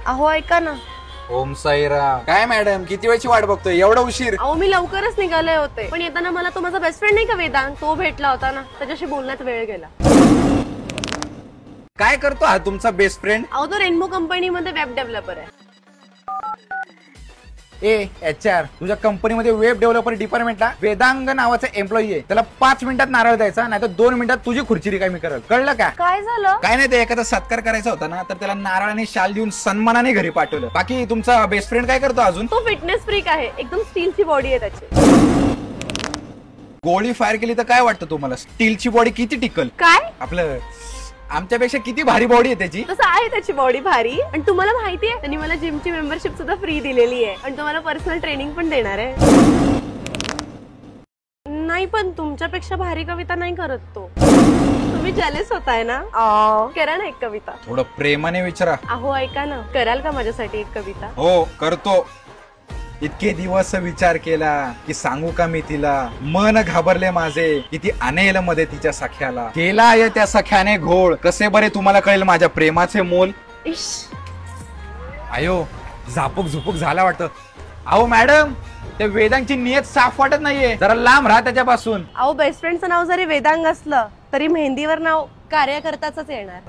अहो ऐका ना. ओम साईराम. काय मॅडम, किती वेळची वाट बघतोय, एवढा उशीर? अहो मी लवकरच निघाले होते, पण येताना मला तो माझा बेस्ट फ्रेंड नाही का वेदांत, तो भेटला होता ना, त्याच्याशी बोलण्यात वेळ गेला. काय करतो हा तुमचा बेस्ट फ्रेंड? अहो तो रेनबो कंपनीमध्ये वेब डेव्हलपर आहे. HR, तुझ्या कंपनीमध्ये वेब डेव्हलपर डिपार्टमेंटला वेदांग नावाचा एम्प्लॉई आहे. त्याला 5 मिनिटात नारळ द्यायचा, नाही तर 2 मिनिटात तुझी खुर्ची रिकामी करेल. कळलं का? काय झालं? काय नाही, ते एखादा सत्कार करायचा होता ना, तर त्याला नारळाने शाल देऊन सन्मानाने घरी पाठवलं. बाकी तुमचा बेस्ट फ्रेंड काय करतो अजून? तो फिटनेस फ्रीक आहे, एकदम स्टीलची बॉडी आहे त्याची. गोळी फायर केली तर काय वाटतं तुम्हाला, स्टीलची बॉडी किती टिकल? काय? आपलं आमच्यापेक्षा किती भारी बॉडी आहे त्याची. तसं आहे त्याची बॉडी भारी, आणि तुम्हाला माहितीये त्यांनी मला जिमची मेंबरशिप सुद्धा फ्री दिलेली आहे, आणि तुम्हाला पर्सनल ट्रेनिंग पण देणार आहे. नाही, पण तुमच्यापेक्षा भारी कविता नाही करत तो. तुम्ही जेलस होताय ना? करा ना एक कविता. थोडं प्रेमाने विचारा. अहो ऐका ना, कराल का माझ्यासाठी एक कविता? हो करतो. इतके दिवस विचार केला की सांगू का मी तिला, मन घाबरले माझे किती आणेल मध्ये तिच्या सख्याला, केला आहे त्या सख्याने घोळ, कसे बरे तुम्हाला कळेल माझ्या प्रेमाचे मोल. इश, आयो झापूक झुपूक झाला वाटतं. अहो मॅडम, त्या वेदांची नियत साफ वाटत नाहीये, जरा लांब राहा त्याच्यापासून. अहो बेस्ट फ्रेंडचं नाव जरी वेदांग असलं तरी मेहंदीवर नाव कार्यकर्ताच येणार.